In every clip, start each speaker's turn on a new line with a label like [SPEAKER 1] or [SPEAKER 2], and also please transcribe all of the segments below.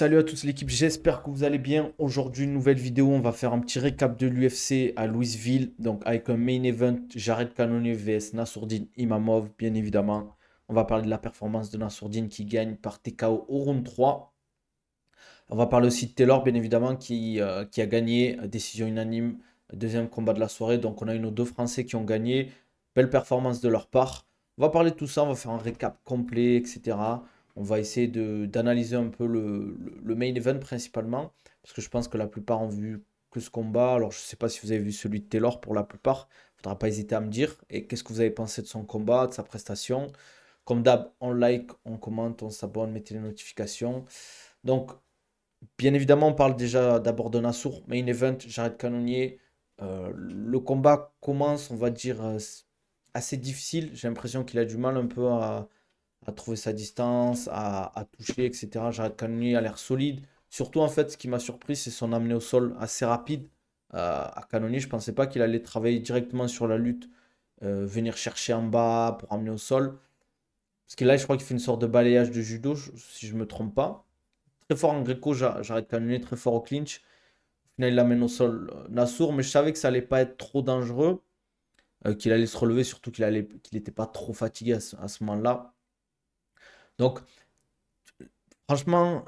[SPEAKER 1] Salut à tous l'équipe, j'espère que vous allez bien. Aujourd'hui, une nouvelle vidéo, on va faire un petit récap de l'UFC à Louisville, donc avec un main event, Jared Cannonier vs Nassourdine Imamov, bien évidemment. On va parler de la performance de Nassourdine qui gagne par TKO au round 3. On va parler aussi de Taylor, bien évidemment, qui a gagné, décision unanime, deuxième combat de la soirée. Donc on a eu nos deux Français qui ont gagné, belle performance de leur part. On va parler de tout ça, on va faire un récap complet, etc. On va essayer d'analyser un peu le main event principalement, parce que je pense que la plupart ont vu que ce combat. Alors je ne sais pas si vous avez vu celui de Taylor pour la plupart. Il ne faudra pas hésiter à me dire. Et qu'est-ce que vous avez pensé de son combat, de sa prestation? Comme d'hab, on like, on commente, on s'abonne, mettez les notifications. Donc, bien évidemment, on parle déjà d'abord de Nassour, main event, Jared Cannonier. Le combat commence, on va dire, assez difficile. J'ai l'impression qu'il a du mal un peu à trouver sa distance, à toucher, etc. Jared Cannonier a l'air solide. Surtout, en fait, ce qui m'a surpris, c'est son amené au sol assez rapide. À Cannonier, je ne pensais pas qu'il allait travailler directement sur la lutte, venir chercher en bas pour amener au sol. Parce que là, je crois qu'il fait une sorte de balayage de judo, si je ne me trompe pas. Très fort en gréco, j'arrête Cannonier, très fort au clinch. Au final, il l'amène au sol Nassour, mais je savais que ça allait pas être trop dangereux, qu'il allait se relever, surtout qu'il n'était pas trop fatigué à ce moment-là. Donc, franchement,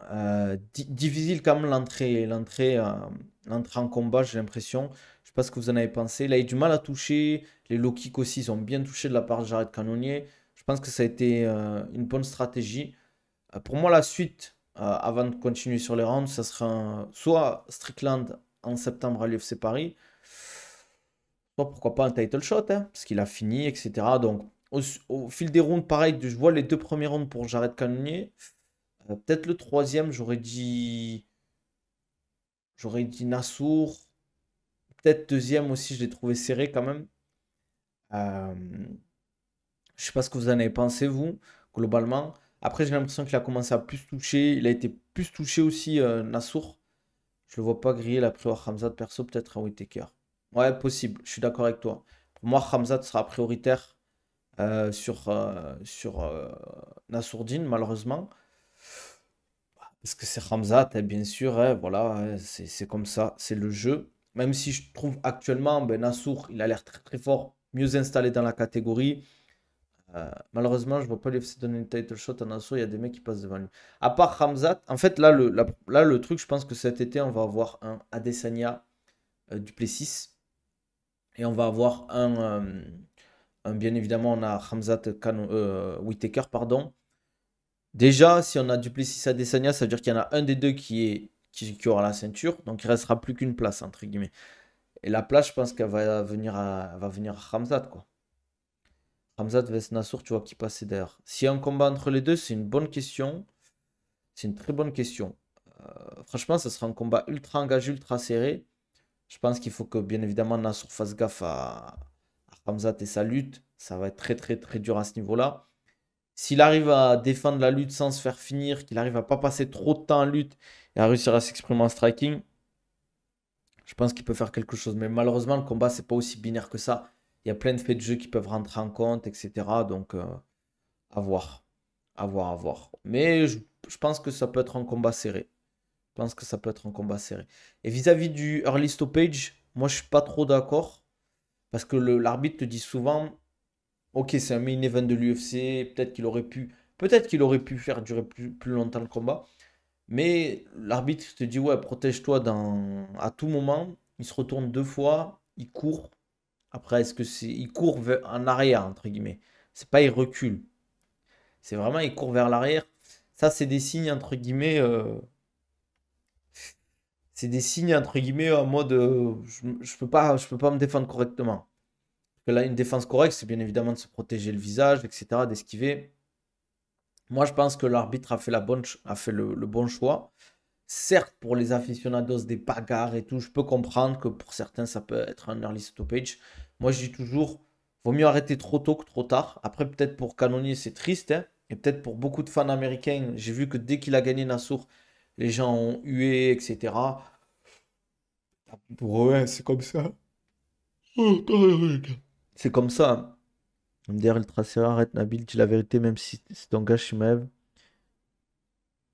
[SPEAKER 1] difficile quand même l'entrée en combat, j'ai l'impression. Je sais pas ce que vous en avez pensé. Il a eu du mal à toucher. Les low kicks aussi, ils ont bien touché de la part de Jared Cannonier. Je pense que ça a été une bonne stratégie. Pour moi, la suite, avant de continuer sur les rounds, ça sera soit Strickland en septembre à l'UFC Paris, soit pourquoi pas un title shot, hein, parce qu'il a fini, etc. Donc, au fil des rounds, pareil, je vois les deux premiers rounds pour Jared Cannonier. Peut-être le troisième, j'aurais dit Nassour. Peut-être deuxième aussi, je l'ai trouvé serré quand même. Euh, je sais pas ce que vous en avez pensé, vous, globalement. Après, j'ai l'impression qu'il a commencé à plus toucher. Il a été plus touché aussi, Nassour. Je le vois pas griller la pris Hamzat perso, peut-être un Whittaker. Ouais, possible, je suis d'accord avec toi. Pour moi, Hamzat sera prioritaire sur Nassourdine, malheureusement. Parce que c'est Hamzat, hein, bien sûr, hein, voilà, hein, c'est comme ça, c'est le jeu. Même si je trouve actuellement, ben, Nassour, il a l'air très très fort, mieux installé dans la catégorie. Malheureusement, je vois pas l'UFC donner une title shot à Nassour, il y a des mecs qui passent devant lui. À part Hamzat, en fait, là, le truc, je pense que cet été, on va avoir un Adesanya Duplessis. Et on va avoir bien évidemment, on a Whittaker, pardon. Déjà, si on a Duplessis Adesanya, ça veut dire qu'il y en a un des deux qui aura la ceinture. Donc il restera plus qu'une place, entre guillemets. Et la place, je pense qu'elle va venir à Khamzat, quoi. Khamzat vs Nassour, tu vois qui passer d'ailleurs. S'il y a un combat entre les deux, c'est une bonne question. C'est une très bonne question. Franchement, ce sera un combat ultra engagé, ultra serré. Je pense qu'il faut que, bien évidemment, Nassour fasse gaffe à Khamzat et sa lutte. Ça va être très, très, très dur à ce niveau-là. S'il arrive à défendre la lutte sans se faire finir, qu'il arrive à pas passer trop de temps en lutte et à réussir à s'exprimer en striking, je pense qu'il peut faire quelque chose. Mais malheureusement, le combat, c'est pas aussi binaire que ça. Il y a plein de faits de jeu qui peuvent rentrer en compte, etc. Donc, à voir. À voir, à voir. Mais je pense que ça peut être un combat serré. Je pense que ça peut être un combat serré. Et vis-à-vis du early stoppage, moi, je suis pas trop d'accord. Parce que l'arbitre te dit souvent, ok, c'est un main event de l'UFC, peut-être qu'il aurait pu faire durer plus longtemps le combat, mais l'arbitre te dit, ouais, protège-toi à tout moment. Il se retourne deux fois, il court. Après, il court en arrière, entre guillemets. C'est pas il recule. C'est vraiment il court vers l'arrière. Ça, c'est des signes, entre guillemets, c'est des signes, entre guillemets, en mode, je peux pas me défendre correctement. Parce que là, une défense correcte, c'est bien évidemment de se protéger le visage, etc., d'esquiver. Moi, je pense que l'arbitre a fait le bon choix. Certes, pour les aficionados des bagarres et tout, je peux comprendre que pour certains, ça peut être un early stoppage. Moi, je dis toujours, vaut mieux arrêter trop tôt que trop tard. Après, peut-être pour Canonier, c'est triste, hein. Et peut-être pour beaucoup de fans américains, j'ai vu que dès qu'il a gagné Nassour, les gens ont hué, etc. Pour eux, ouais, c'est comme ça. C'est comme ça, hein. MDR Ultra Serra, arrête Nabil, dis la vérité, même si c'est ton gars, Shimaev.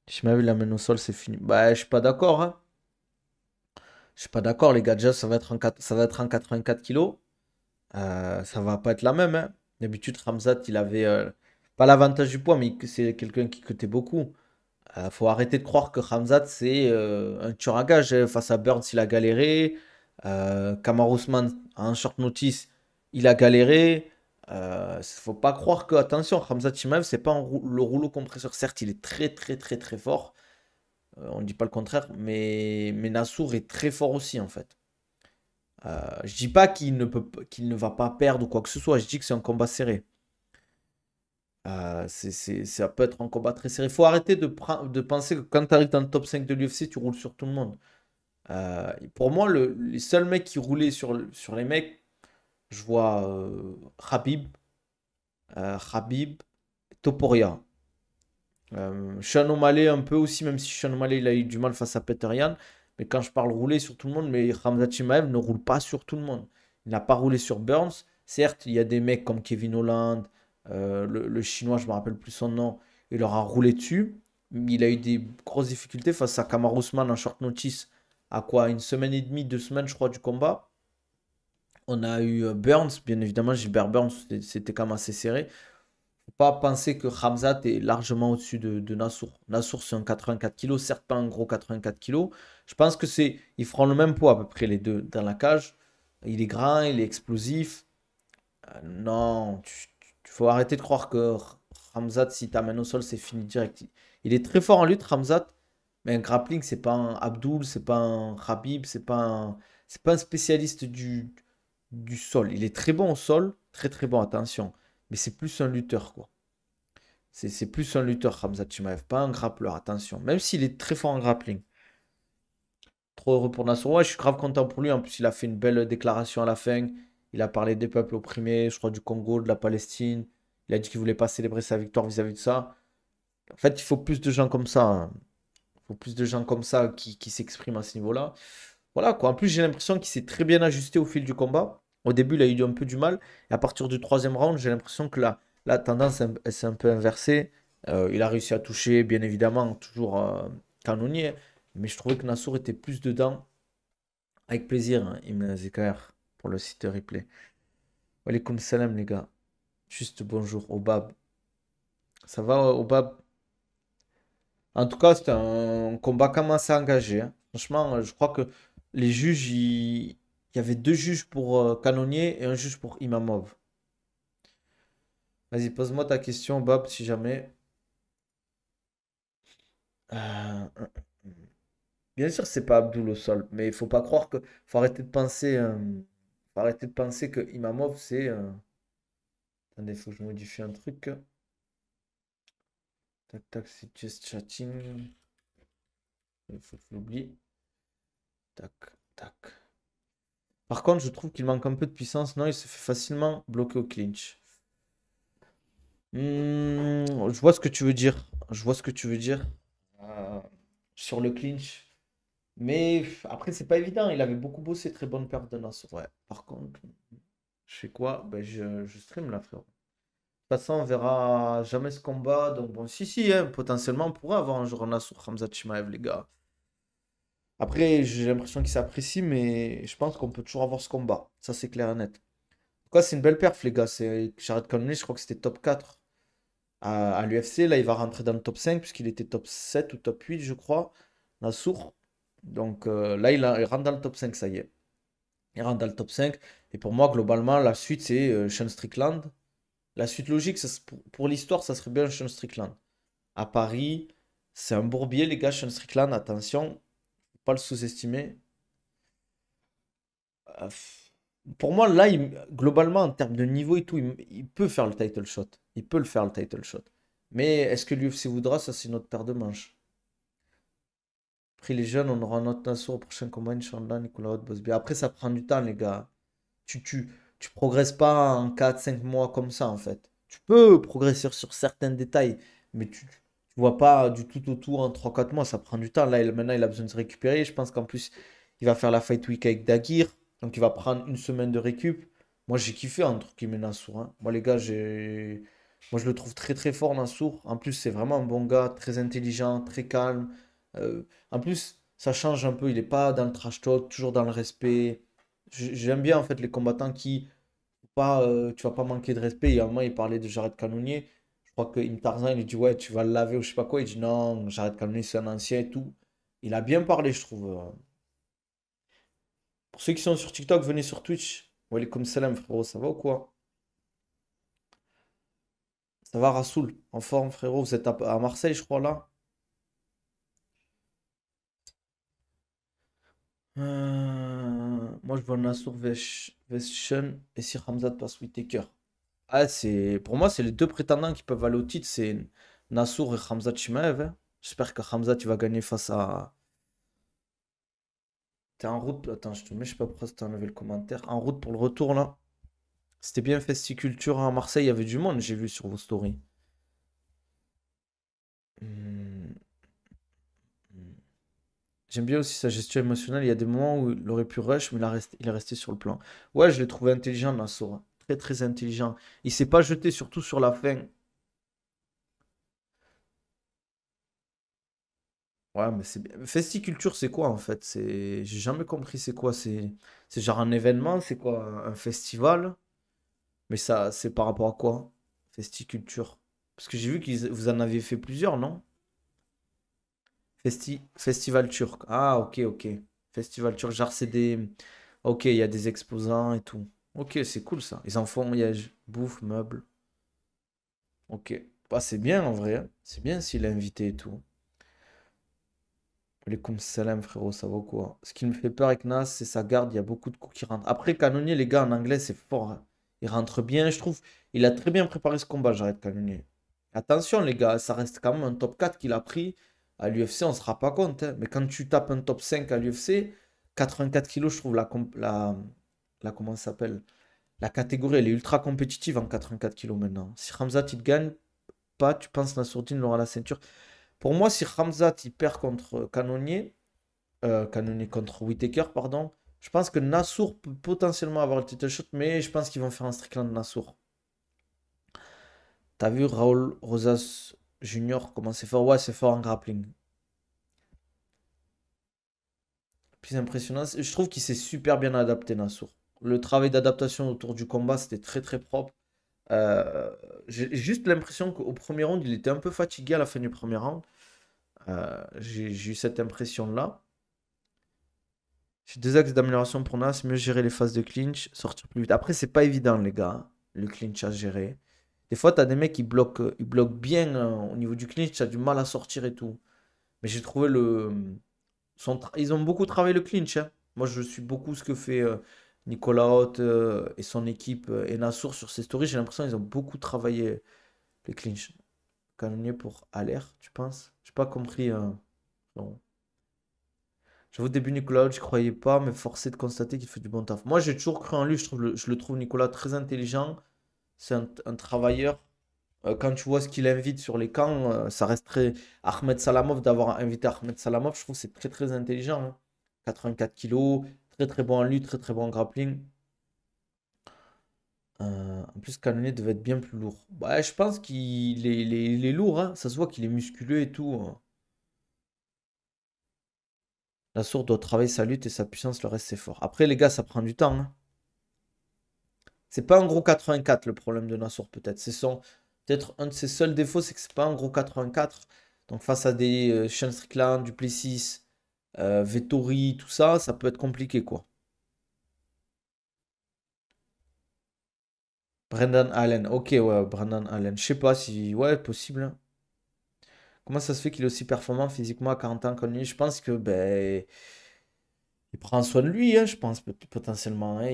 [SPEAKER 1] Chimaev, il amène au sol, c'est fini. Bah, je suis pas d'accord, hein. Je suis pas d'accord, les gars. Déjà, ça va être en 84 kilos. Ça va pas être la même, hein. D'habitude, Ramzat, il avait pas l'avantage du poids, mais c'est quelqu'un qui coûtait beaucoup. Faut arrêter de croire que Ramzat, c'est un tueur à gage, hein. Face à Burns, il a galéré. Kamaru Usman, en short notice, il a galéré. Faut pas croire que, attention, Ramzat Chimaev, c'est pas le rouleau compresseur. Certes, il est très, très, très, très fort. On ne dit pas le contraire, mais Nassour est très fort aussi, en fait. Je dis pas qu'il ne va pas perdre ou quoi que ce soit. Je dis que c'est un combat serré. Ça peut être un combat très serré. Il faut arrêter de penser que quand tu arrives dans le top 5 de l'UFC, tu roules sur tout le monde. Pour moi, les seuls mecs qui roulaient sur les mecs, je vois Khabib, Topuria. Sean O'Malley un peu aussi, même si Sean O'Malley il a eu du mal face à Peter Yan. Mais quand je parle rouler sur tout le monde, mais Khamzat Chimaev ne roule pas sur tout le monde. Il n'a pas roulé sur Burns. Certes, il y a des mecs comme Kevin Holland, le chinois, je ne me rappelle plus son nom, il leur a roulé dessus. Mais il a eu des grosses difficultés face à Kamaru Usman en short notice. À quoi? Une semaine et demie, 2 semaines, je crois, du combat. On a eu Burns, bien évidemment, Gilbert Burns, c'était quand même assez serré. Faut pas penser que Khamzat est largement au-dessus de Nassour. Nassour, c'est un 84 kilos, certes pas un gros 84 kilos. Je pense que c'est, ils feront le même poids à peu près les deux dans la cage. Il est grand, il est explosif. Non, faut arrêter de croire que Khamzat, si t'amènes au sol, c'est fini direct. Il est très fort en lutte, Khamzat, mais un grappling, c'est pas un Abdul, c'est pas un Khabib, c'est pas un spécialiste du sol. Il est très bon au sol, très très bon, attention. Mais c'est plus un lutteur, quoi. C'est plus un lutteur, Khamzat Chimaev, pas un grappleur, attention. Même s'il est très fort en grappling. Trop heureux pour Nassour. Ouais, je suis grave content pour lui. En plus, il a fait une belle déclaration à la fin. Il a parlé des peuples opprimés, je crois du Congo, de la Palestine. Il a dit qu'il voulait pas célébrer sa victoire vis-à-vis de ça. En fait, il faut plus de gens comme ça, hein. Il faut plus de gens comme ça qui s'expriment à ce niveau-là. Voilà quoi. En plus, j'ai l'impression qu'il s'est très bien ajusté au fil du combat. Au début, il a eu un peu du mal. Et à partir du troisième round, j'ai l'impression que la tendance elle s'est un peu inversée. Il a réussi à toucher, bien évidemment, toujours canonnier. Mais je trouvais que Nassour était plus dedans. Avec plaisir, hein, Ibn Zikr, pour le site replay. Walaikum salam, les gars. Juste bonjour, Obab. Ça va, Obab? En tout cas, c'était un combat quand même assez engagé, hein. Franchement, je crois que les juges, il y avait deux juges pour Canonnier et un juge pour Imamov. Vas-y, pose-moi ta question, Bob, si jamais. Bien sûr, c'est pas Abdul au sol, mais il faut pas croire que. Faut arrêter de penser. Faut arrêter de penser que Imamov, c'est. Attendez, il faut que je modifie un truc. Tac, tac, c'est just chatting. Il faut que je l'oublie. Tac, tac. Par contre, je trouve qu'il manque un peu de puissance. Non, il se fait facilement bloquer au clinch. Je vois ce que tu veux dire. Je vois ce que tu veux dire. Euh, sur le clinch. Mais après, c'est pas évident. Il avait beaucoup bossé. Très bonne perte de Nasr. Ouais. Par contre, je fais quoi? Ben, je stream là, frérot. De toute façon, on verra jamais ce combat. Donc, bon, si, hein, potentiellement, on pourrait avoir un jour un Nasr Khamzat Chimaev, les gars. Après, j'ai l'impression qu'il s'apprécie, mais je pense qu'on peut toujours avoir ce combat. Ça, c'est clair et net. En tout cas, c'est une belle perf, les gars. C'est Jared Cannonier, je crois que c'était top 4 à l'UFC. Là, il va rentrer dans le top 5 puisqu'il était top 7 ou top 8, je crois. Nassour. Donc là, il rentre dans le top 5, ça y est. Il rentre dans le top 5. Et pour moi, globalement, la suite, c'est Sean Strickland. La suite logique, pour l'histoire, ça serait bien Sean Strickland. À Paris, c'est un bourbier, les gars. Sean Strickland, attention, faut pas le sous-estimer. Euh, pour moi, là, globalement, en termes de niveau et tout, il peut faire le title shot. Il peut le faire, le title shot. Mais est-ce que l'UFC voudra? Ça, c'est notre paire de manches. Après, les jeunes, on aura un autre Nassau au prochain combat, Inch'Allah, Nicolas Haute bosse bien. Après, ça prend du temps, les gars. Tu progresses pas en 4 5 mois comme ça, en fait. Tu peux progresser sur certains détails, mais tu vois pas du tout au tout en 3 4 mois. Ça prend du temps. Là, maintenant, il a besoin de se récupérer. Je pense qu'en plus, il va faire la fight week avec Dagir. Donc, il va prendre une semaine de récup. Moi, j'ai kiffé entre Kim et Nassour, hein. Moi, les gars, j'ai. Moi, je le trouve très très fort, Nassour. En plus, c'est vraiment un bon gars, très intelligent, très calme. En plus, ça change un peu. Il est pas dans le trash talk, toujours dans le respect. J'aime bien en fait les combattants qui, pas, tu vas pas manquer de respect. Il y a un moment, il parlait de Jared Cannonier. Je crois que Im Tarzan, il lui dit, ouais, tu vas le laver ou je sais pas quoi. Il dit, non, Jared Cannonier, c'est un ancien et tout. Il a bien parlé, je trouve. Pour ceux qui sont sur TikTok, venez sur Twitch. Walaikum salam, frérot, ça va ou quoi? Ça va, Rassoul? En forme, frérot? Vous êtes à Marseille, je crois, là? Moi, je vois Nassour Veschen et Sir Hamzat passe Whittaker. Ah, pour moi, c'est les deux prétendants qui peuvent aller au titre. C'est Nassour et Hamzat Chimaev, hein. J'espère que Hamzat il va gagner face à. T'es en route. Attends, je te mets, je sais pas pourquoi t'as enlevé le commentaire. En route pour le retour, là. C'était bien Festiculture à Marseille. Il y avait du monde, j'ai vu sur vos stories. Hmm. J'aime bien aussi sa gestion émotionnelle. Il y a des moments où il aurait pu rush, mais il est resté sur le plan. Ouais, je l'ai trouvé intelligent, Nassour. Très, très intelligent. Il s'est pas jeté, surtout sur la fin. Ouais, mais c'est bien. Festiculture, c'est quoi en fait? J'ai jamais compris c'est quoi. C'est genre un événement, c'est quoi? Un festival? Mais ça, c'est par rapport à quoi? Festiculture. Parce que j'ai vu que vous en aviez fait plusieurs, non? Festival turc. Ah, ok, ok. Festival turc. Genre, c'est des. Ok, il y a des exposants et tout. Ok, c'est cool ça. Ils en font, il y a bouffe, meubles. Ok. Bah, c'est bien en vrai, hein. C'est bien s'il est invité et tout. Alaikum salam, frérot, ça va quoi? Ce qui me fait peur avec Nas, c'est sa garde. Il y a beaucoup de coups qui rentrent. Après, Canonnier, les gars, en anglais, c'est fort, hein. Il rentre bien, je trouve. Il a très bien préparé ce combat, j'arrête Canonnier. Attention, les gars, ça reste quand même un top 4 qu'il a pris. À l'UFC, on ne se rend pas compte, hein. Mais quand tu tapes un top 5 à l'UFC, 84 kilos, je trouve comment ça s'appelle? La catégorie, elle est ultra compétitive en 84 kilos maintenant. Si Ramzat, il gagne pas, tu penses Nassourdine aura la ceinture? Pour moi, si Ramzat, il perd contre Canonnier, Canonier contre Whittaker, pardon. Je pense que Nassour peut potentiellement avoir le title shot, mais je pense qu'ils vont faire un Strickland Nassour. T'as vu Raoul Rosas Junior comment c'est fort? Ouais, c'est fort en grappling. Plus impressionnant, je trouve qu'il s'est super bien adapté, Nassour. Le travail d'adaptation autour du combat, c'était très très propre. Euh, j'ai juste l'impression qu'au premier round, il était un peu fatigué à la fin du premier round. J'ai eu cette impression-là. J'ai deux axes d'amélioration pour Nas, mieux gérer les phases de clinch, sortir plus vite. Après, c'est pas évident, les gars, hein, le clinch à gérer. Des fois, t'as des mecs qui bloquent, ils bloquent bien au niveau du clinch, t'as du mal à sortir et tout. Mais j'ai trouvé ils ont beaucoup travaillé le clinch, hein. Moi, je suis beaucoup ce que fait Nicolas Haute et son équipe et Nassour sur ces stories. J'ai l'impression qu'ils ont beaucoup travaillé le clinch. Canonnier pour Aller, tu penses? J'ai pas compris. Non. J'avoue, au début, Nicolas, je croyais pas, mais forcé de constater qu'il fait du bon taf. Moi, j'ai toujours cru en lui. Je le trouve, Nicolas, très intelligent. C'est un travailleur. Quand tu vois ce qu'il invite sur les camps, ça reste très. Ahmed Salamov, d'avoir invité Ahmed Salamov, je trouve que c'est très, très intelligent, hein. 84 kilos, très, très bon en lutte, très, très bon en grappling. En plus, Cannonier devait être bien plus lourd. Ouais, je pense qu'il est lourd, hein. Ça se voit qu'il est musculeux et tout, hein. La sourde doit travailler sa lutte et sa puissance, le reste c'est fort. Après, les gars, ça prend du temps, hein. C'est pas un gros 84 le problème de Nassour, peut-être. Peut-être un de ses seuls défauts, c'est que c'est pas un gros 84. Donc face à des Sean Strickland, Duplessis, Vettori, tout ça, ça peut être compliqué, quoi. Brendan Allen, ok, ouais, Brendan Allen. Je sais pas si. Ouais, possible, hein. Comment ça se fait qu'il est aussi performant physiquement à 40 ans comme lui? Je pense que ben, il prend soin de lui, hein, je pense potentiellement, hein.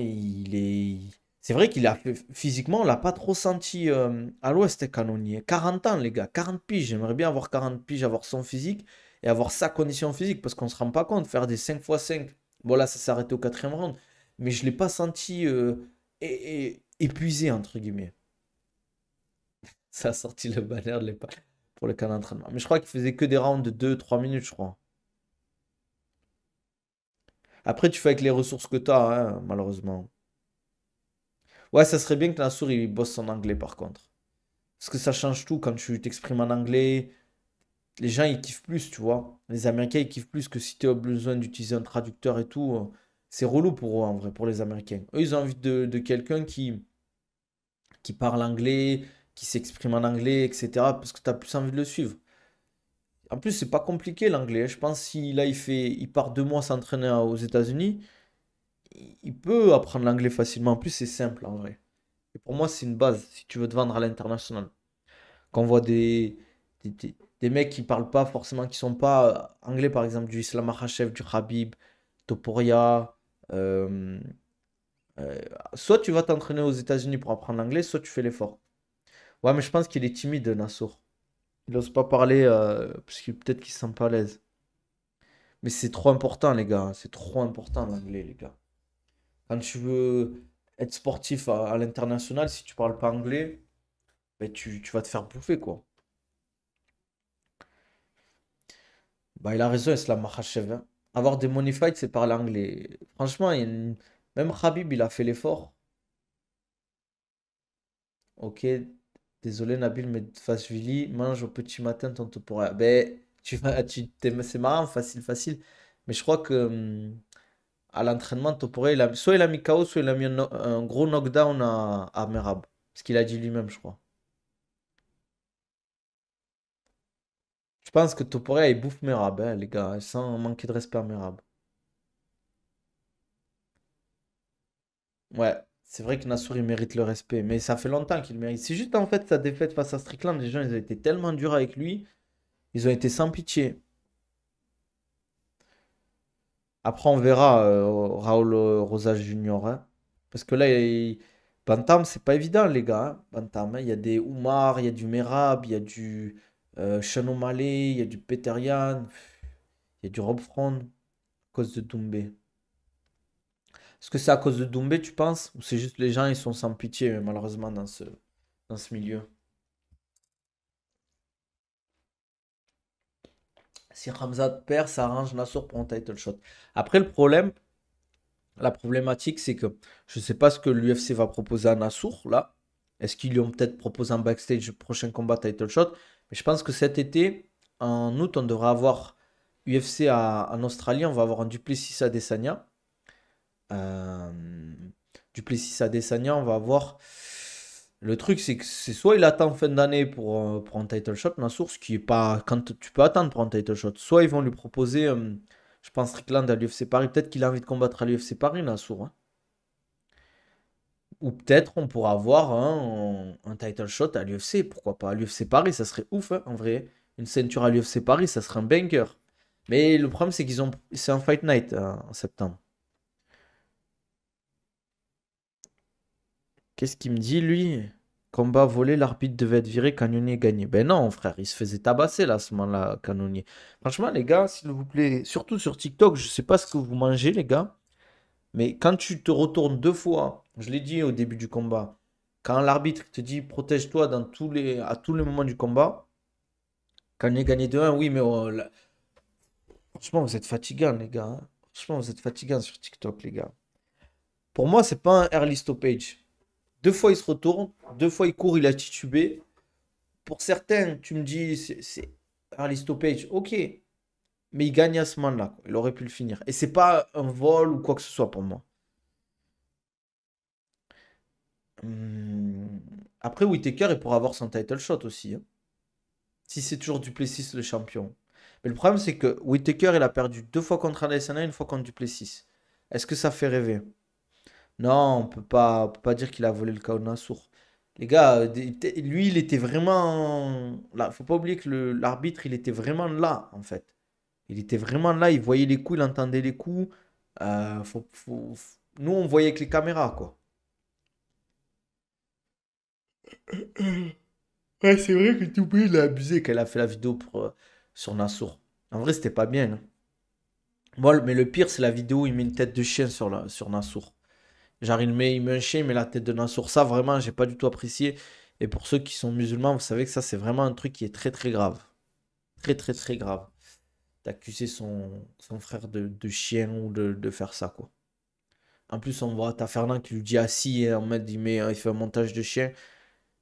[SPEAKER 1] C'est vrai qu'il a physiquement, on l'a pas trop senti à l'Ouest canonnier. 40 ans, les gars, 40 piges. J'aimerais bien avoir 40 piges, avoir son physique et avoir sa condition physique parce qu'on se rend pas compte. Faire des 5x5, bon là, ça s'est arrêté au quatrième round, mais je l'ai pas senti épuisé, entre guillemets. Ça a sorti le banner de l'époque pour le camp d'entraînement. Mais je crois qu'il faisait que des rounds de 2-3 minutes, je crois. Après, tu fais avec les ressources que tu as, hein, malheureusement. Ouais, ça serait bien que Nassour il bosse son anglais par contre. Parce que ça change tout quand tu t'exprimes en anglais. Les gens, ils kiffent plus, tu vois. Les Américains, ils kiffent plus que si tu as besoin d'utiliser un traducteur et tout. C'est relou pour eux, en vrai, pour les Américains. Eux, ils ont envie de quelqu'un qui parle anglais, qui s'exprime en anglais, etc. Parce que tu as plus envie de le suivre. En plus, c'est pas compliqué l'anglais, hein. Je pense si là, il part 2 mois s'entraîner aux États-Unis, il peut apprendre l'anglais facilement. En plus, c'est simple, en vrai. Et pour moi, c'est une base si tu veux te vendre à l'international. Quand on voit des mecs qui parlent pas forcément, qui sont pas anglais, par exemple, du Islam Makhachev, du Khabib, Topuria. euh, euh, Soit tu vas t'entraîner aux États-Unis pour apprendre l'anglais, soit tu fais l'effort. Ouais, mais je pense qu'il est timide, Nassour. Il n'ose pas parler parce que peut-être qu'il se sent pas à l'aise. Mais c'est trop important, les gars. C'est trop important, l'anglais, les gars. Quand tu veux être sportif à l'international, si tu parles pas anglais, ben tu vas te faire bouffer, quoi. Bah, il a raison, Islam Makhachev, hein. Avoir des money fights, c'est parler anglais. Franchement, même Khabib, il a fait l'effort. Ok, désolé Nabil Medvashvili, mange au petit matin ton toporaya. Ben, c'est marrant, facile, facile. Mais je crois que à l'entraînement, Toporaya, soit il a mis KO, soit il a mis un gros knockdown à Merab. Ce qu'il a dit lui-même, je crois. Je pense que Toporaya, il bouffe Merab, hein, les gars, sans manquer de respect à Merab. Ouais, c'est vrai que Nassour, il mérite le respect, mais ça fait longtemps qu'il le mérite. C'est juste en fait sa défaite face à Strickland, les gens, ils ont été tellement durs avec lui, ils ont été sans pitié. Après, on verra Raoul Rosas Junior, hein. Parce que là, Bantam, c'est pas évident, les gars, hein. Bantam, hein. Il y a des Oumar, il y a du Merab, il y a du Sean O'Malley, il y a du Peterian, il y a du Rob Front, à cause de Doumbé. Est-ce que c'est à cause de Doumbé, tu penses? Ou c'est juste les gens, ils sont sans pitié, malheureusement, dans ce milieu? Si Ramzat perd, ça arrange Nassour pour un title shot. Après, la problématique, c'est que je ne sais pas ce que l'UFC va proposer à Nassour, là. Est-ce qu'ils lui ont peut-être proposé un backstage prochain combat title shot? Mais je pense que cet été, en août, on devrait avoir UFC en Australie. On va avoir un Duplessis Adesanya. Euh, Duplessis Adesanya, on va avoir. Le truc, c'est que c'est soit il attend fin d'année pour un title shot, Nassour, ce qui est pas. Quand tu peux attendre pour un title shot, soit ils vont lui proposer, je pense, Strickland à l'UFC Paris. Peut-être qu'il a envie de combattre à l'UFC Paris, Nassour, hein. Ou peut-être on pourra avoir un title shot à l'UFC. Pourquoi pas à l'UFC Paris, ça serait ouf, hein, en vrai. Une ceinture à l'UFC Paris, ça serait un banger. Mais le problème, c'est c'est un fight night en septembre. Qu'est-ce qu'il me dit, lui? Combat volé, l'arbitre devait être viré, Cannonier gagné. Ben non, frère, il se faisait tabasser là, à ce moment-là, Cannonier. Franchement, les gars, s'il vous plaît, surtout sur TikTok, je sais pas ce que vous mangez, les gars, mais quand tu te retournes 2 fois, je l'ai dit au début du combat, quand l'arbitre te dit protège-toi à tous les moments du combat, Cannonier gagné 2-1, oui, mais franchement, vous êtes fatigants, les gars, hein. Franchement, vous êtes fatigants sur TikTok, les gars. Pour moi, c'est pas un early stoppage. 2 fois, il se retourne, 2 fois, il court, il a titubé. Pour certains, tu me dis, c'est early stoppage, ok, mais il gagne à ce moment-là, quoi. Il aurait pu le finir. Et c'est pas un vol ou quoi que ce soit pour moi. Hum, Après, Whittaker, il pourra avoir son title shot aussi, hein. Si c'est toujours Duplessis le champion. Mais le problème, c'est que Whittaker, il a perdu 2 fois contre Adesanya, 1 fois contre Duplessis. Est-ce que ça fait rêver? Non, on peut pas dire qu'il a volé le KO de Nassour. Les gars, lui, il était vraiment là. Faut pas oublier que l'arbitre, il était vraiment là, en fait. Il était vraiment là, il voyait les coups, il entendait les coups. Nous, on voyait avec les caméras, quoi. Ouais, c'est vrai que Toupé, il a abusé quand il a fait la vidéo sur Nassour. En vrai, c'était pas bien, hein. Moi, mais le pire, c'est la vidéo où il met une tête de chien sur Nassour. Genre, il met un chien, il met la tête de Nassour. Ça, vraiment, j'ai pas du tout apprécié. Et pour ceux qui sont musulmans, vous savez que ça, c'est vraiment un truc qui est très, très grave. Très, très, très grave. D'accuser son frère de chien ou de faire ça, quoi. En plus, on voit, t'as Fernand qui lui dit assis et en mode il fait un montage de chien.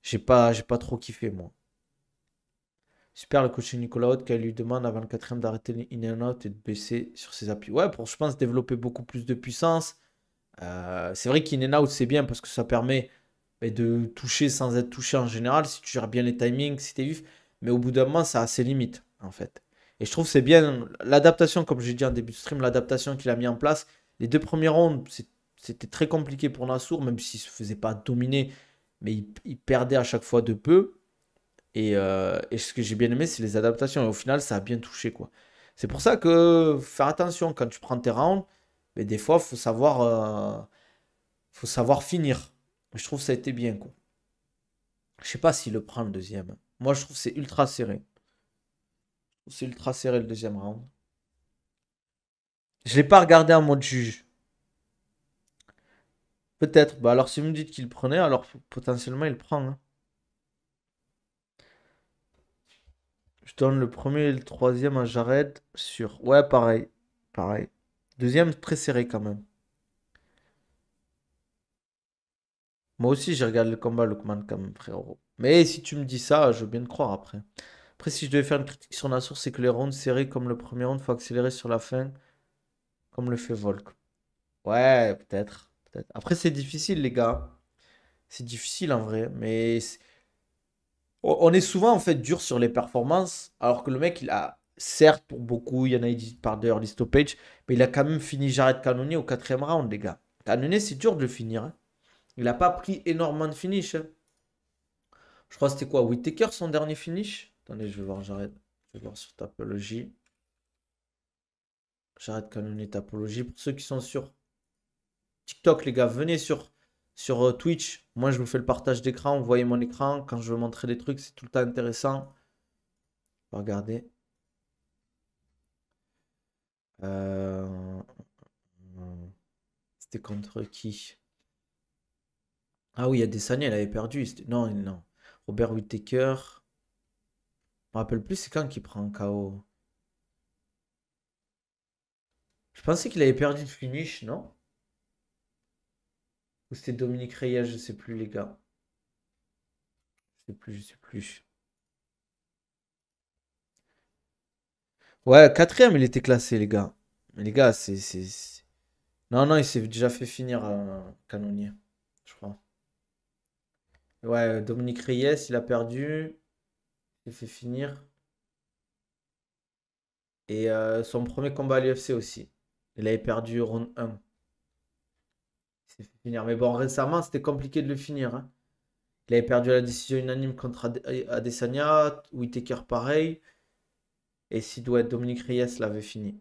[SPEAKER 1] J'ai pas trop kiffé, moi. Super le coach Nicolas Haute qui lui demande avant le quatrième d'arrêter les in and out et de baisser sur ses appuis. Ouais, pour je pense développer beaucoup plus de puissance. C'est vrai qu'in and out c'est bien parce que ça permet de toucher sans être touché en général si tu gères bien les timings, si t'es vif. Mais au bout d'un moment, ça a ses limites en fait. Et je trouve que c'est bien l'adaptation, comme j'ai dit en début de stream, l'adaptation qu'il a mis en place. Les deux premiers rounds, c'était très compliqué pour Nassour, même s'il se faisait pas dominer, mais il perdait à chaque fois de peu. Et ce que j'ai bien aimé, c'est les adaptations. Et au final, ça a bien touché, quoi. C'est pour ça que faire attention quand tu prends tes rounds, mais des fois, faut savoir finir. Je trouve que ça a été bien, quoi. Je sais pas s'il le prend le deuxième. Moi, je trouve que c'est ultra serré. C'est ultra serré le deuxième round. Je l'ai pas regardé en mode juge. Peut-être. Bah alors, si vous me dites qu'il le prenait, alors potentiellement, il le prend, hein. Je donne le premier et le troisième à Jared sur. Ouais, pareil. Pareil. Deuxième, très serré quand même. Moi aussi, j'ai regardé le combat Lookman quand même, frérot. Mais si tu me dis ça, je veux bien te croire après. Après, si je devais faire une critique sur Nassour, c'est que les rounds serrés comme le premier round, faut accélérer sur la fin, comme le fait Volk. Ouais, peut-être. Peut-être. Après, c'est difficile, les gars. C'est difficile en vrai. Mais on est souvent en fait dur sur les performances. Alors que le mec, il a, certes, pour beaucoup, il y en a qui parlent de early stoppage, mais il a quand même fini Jared Cannonier au quatrième round, les gars. Cannonier, c'est dur de le finir, hein. Il n'a pas pris énormément de finish, hein. Je crois que c'était quoi? Whittaker, son dernier finish? Attendez, je vais voir, j'arrête. Je vais voir sur Tapology. J'arrête canonner Tapology. Pour ceux qui sont sur TikTok, les gars, venez sur Twitch. Moi, je vous fais le partage d'écran. Vous voyez mon écran. Quand je veux montrer des trucs, c'est tout le temps intéressant. Regardez. Euh, C'était contre qui? Ah oui, il y a Desania, il avait perdu. Non, non. Robert Whittaker. Je me rappelle plus, c'est quand qu'il prend un KO. Je pensais qu'il avait perdu le finish, non? Ou c'était Dominique Reyes, je sais plus, les gars. Je sais plus, je sais plus. Ouais, quatrième, il était classé, les gars. Mais les gars, Non, non, il s'est déjà fait finir canonnier, je crois. Ouais, Dominique Reyes, il a perdu. Il s'est fait finir. Et son premier combat à l'UFC aussi. Il avait perdu round 1. Il s'est fait finir. Mais bon, récemment, c'était compliqué de le finir, hein. Il avait perdu à la décision unanime contre Adesanya. Whittaker, pareil. Et s'il doit être Dominique Reyes, l'avait fini.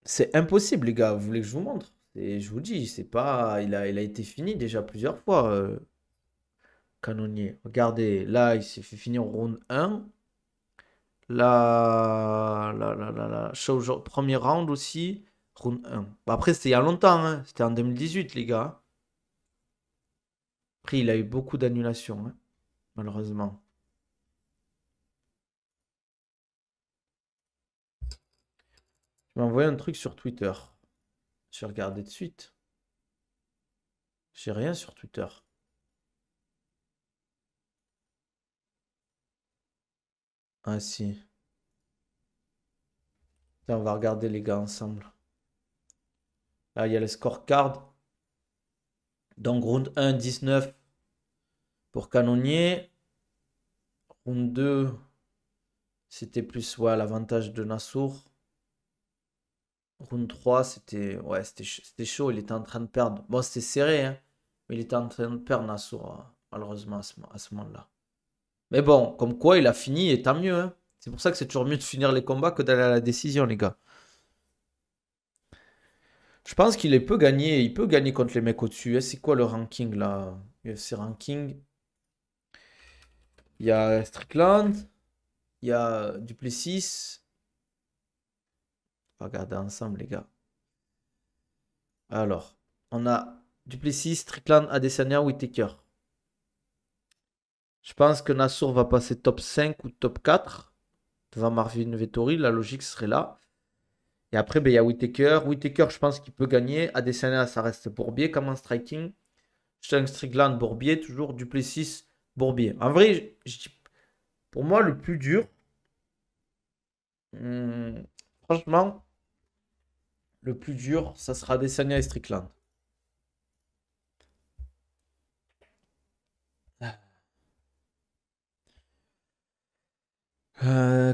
[SPEAKER 1] C'est impossible, les gars. Vous voulez que je vous montre? Je vous dis, c'est pas. Il a été fini déjà plusieurs fois, Canonnier. Regardez, là, il s'est fait finir au round 1. Là, premier round aussi, round 1. Bah, après, c'était il y a longtemps, hein. C'était en 2018, les gars. Après, il a eu beaucoup d'annulations, hein, malheureusement. Je m'ai envoyé un truc sur Twitter. Je vais regarder de suite. J'ai rien sur Twitter. Ah, si. Tiens, on va regarder les gars ensemble. Là, il y a les scorecards. Donc, round 1, 19 pour Canonnier. Round 2, c'était plus ouais, l'avantage de Nassour. Round 3, c'était ouais, c'était chaud. Il était en train de perdre. Bon, c'était serré, hein, mais il était en train de perdre Nassour, malheureusement, à ce moment-là. Mais bon, comme quoi, il a fini et tant mieux, hein. C'est pour ça que c'est toujours mieux de finir les combats que d'aller à la décision, les gars. Je pense qu'il peut gagner. Il peut gagner contre les mecs au-dessus, hein. C'est quoi le ranking là? UFC ranking. Il y a Strickland. Il y a Duplessis. On va regarder ensemble, les gars. Alors, on a Duplessis, Strickland, Adesanya, Whittaker. Je pense que Nassour va passer top 5 ou top 4 devant Marvin Vettori. La logique serait là. Et après, ben, il y a Whittaker. Whittaker, je pense qu'il peut gagner. Adesanya, ça reste Bourbier comme en striking. Strickland, Bourbier, toujours Duplessis, Bourbier. En vrai, pour moi, le plus dur, hmm, franchement, le plus dur, ça sera Adesanya et Strickland.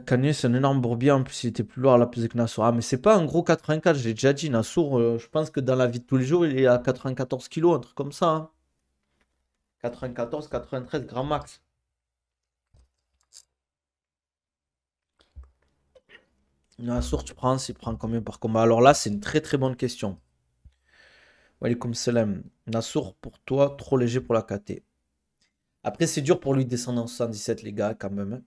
[SPEAKER 1] Kanye, c'est un énorme bourbier. En plus, il était plus lourd à la pesée que Nassour. Ah, mais c'est pas un gros 84, je l'ai déjà dit. Nassour, je pense que dans la vie de tous les jours, il est à 94 kilos, un truc comme ça, hein. 94, 93, grand max. Nassour, tu prends, il prend combien par combat? Alors là, c'est une très très bonne question. Walaikum salam. Nassour, pour toi, trop léger pour la KT. Après, c'est dur pour lui de descendre en 77, les gars, quand même, hein.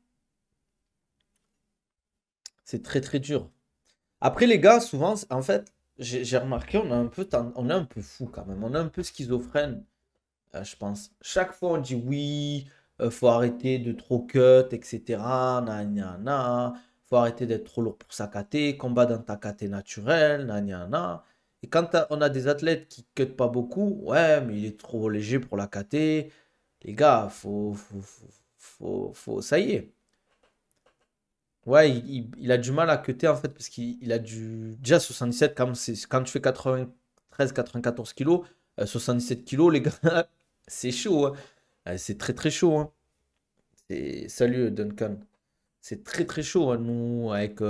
[SPEAKER 1] C'est très très dur. Après, les gars, souvent, en fait, j'ai remarqué, on est un peu fou quand même. On est un peu schizophrène, je pense. Chaque fois, on dit oui, faut arrêter de trop cut, etc. Na, na, na. Faut arrêter d'être trop lourd pour sa KT. Combat dans ta KT naturelle, na, na, na. Et quand on a des athlètes qui cut pas beaucoup, ouais, mais il est trop léger pour la KT. Les gars, ça y est. Ouais, il a du mal à cutter en fait parce qu'il a du. Déjà 77, quand tu fais 93, 94 kilos, 77 kilos, les gars, c'est chaud, hein. C'est très très chaud, hein. Salut Duncan. C'est très très chaud, hein. Nous, avec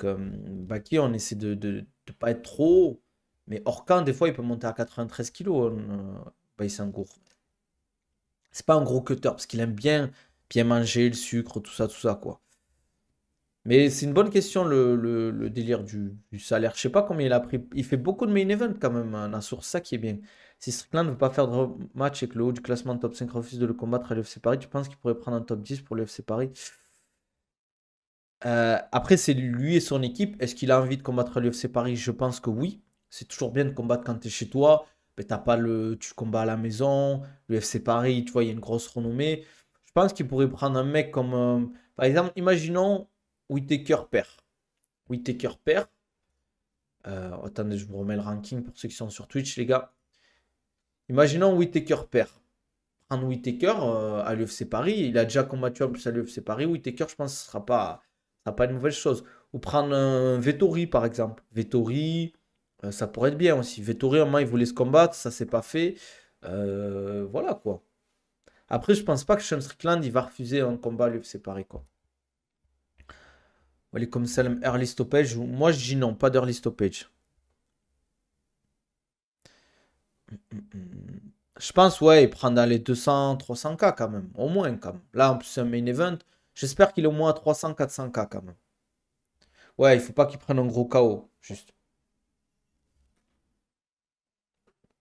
[SPEAKER 1] Baki, on essaie de pas être trop haut. Mais Orkan, des fois, il peut monter à 93 kilos, Baïsangour. C'est pas un gros cutter parce qu'il aime bien manger, le sucre, tout ça, quoi. Mais c'est une bonne question, le délire du salaire. Je sais pas combien il a pris. Il fait beaucoup de main event quand même, hein, Nassour. Ça qui est bien. Si Strickland ne veut pas faire de match et que le haut du classement top 5 refuse de le combattre à l'UFC Paris, tu penses qu'il pourrait prendre un top 10 pour l'UFC Paris? Après, c'est lui et son équipe. Est-ce qu'il a envie de combattre à l'UFC Paris? Je pense que oui. C'est toujours bien de combattre quand tu es chez toi. Mais t'as pas tu combats à la maison. L'UFC Paris, tu vois, il y a une grosse renommée. Je pense qu'il pourrait prendre un mec comme. Par exemple, imaginons Whittaker perd. Whittaker perd. Attendez, je vous remets le ranking pour ceux qui sont sur Twitch, les gars. Imaginons Whittaker perd. Prendre Whittaker à l'UFC Paris. Il a déjà combattu en plus à l'UFC Paris. Whittaker, je pense que ce sera pas une mauvaise chose. Ou prendre un Vettori, par exemple. Vettori, ça pourrait être bien aussi. Vettori, au moins, il voulait se combattre. Ça s'est pas fait. Voilà, quoi. Après, je pense pas que Sean Strickland, il va refuser un combat à l'UFC Paris, quoi. Comme salam, early stoppage. Moi, je dis non, pas d'early stoppage. Je pense, ouais, il prend dans les 200, 300K quand même. Au moins, quand même. Là, en plus, c'est un main event. J'espère qu'il est au moins à 300, 400K quand même. Ouais, il faut pas qu'il prenne un gros KO. Juste.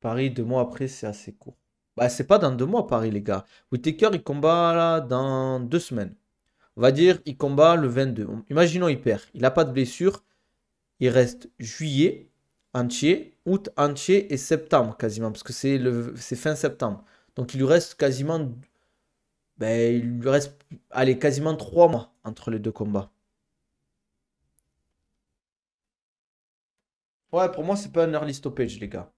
[SPEAKER 1] Paris, 2 mois après, c'est assez court. Bah, c'est pas dans 2 mois, Paris, les gars. Whittaker, il combat là dans 2 semaines. On va dire, il combat le 22. Imaginons, il perd. Il n'a pas de blessure. Il reste juillet entier, août entier et septembre quasiment, parce que c'est fin septembre. Donc il lui reste quasiment, ben, il lui reste, allez, quasiment 3 mois entre les deux combats. Ouais, pour moi, c'est pas un early stoppage, les gars.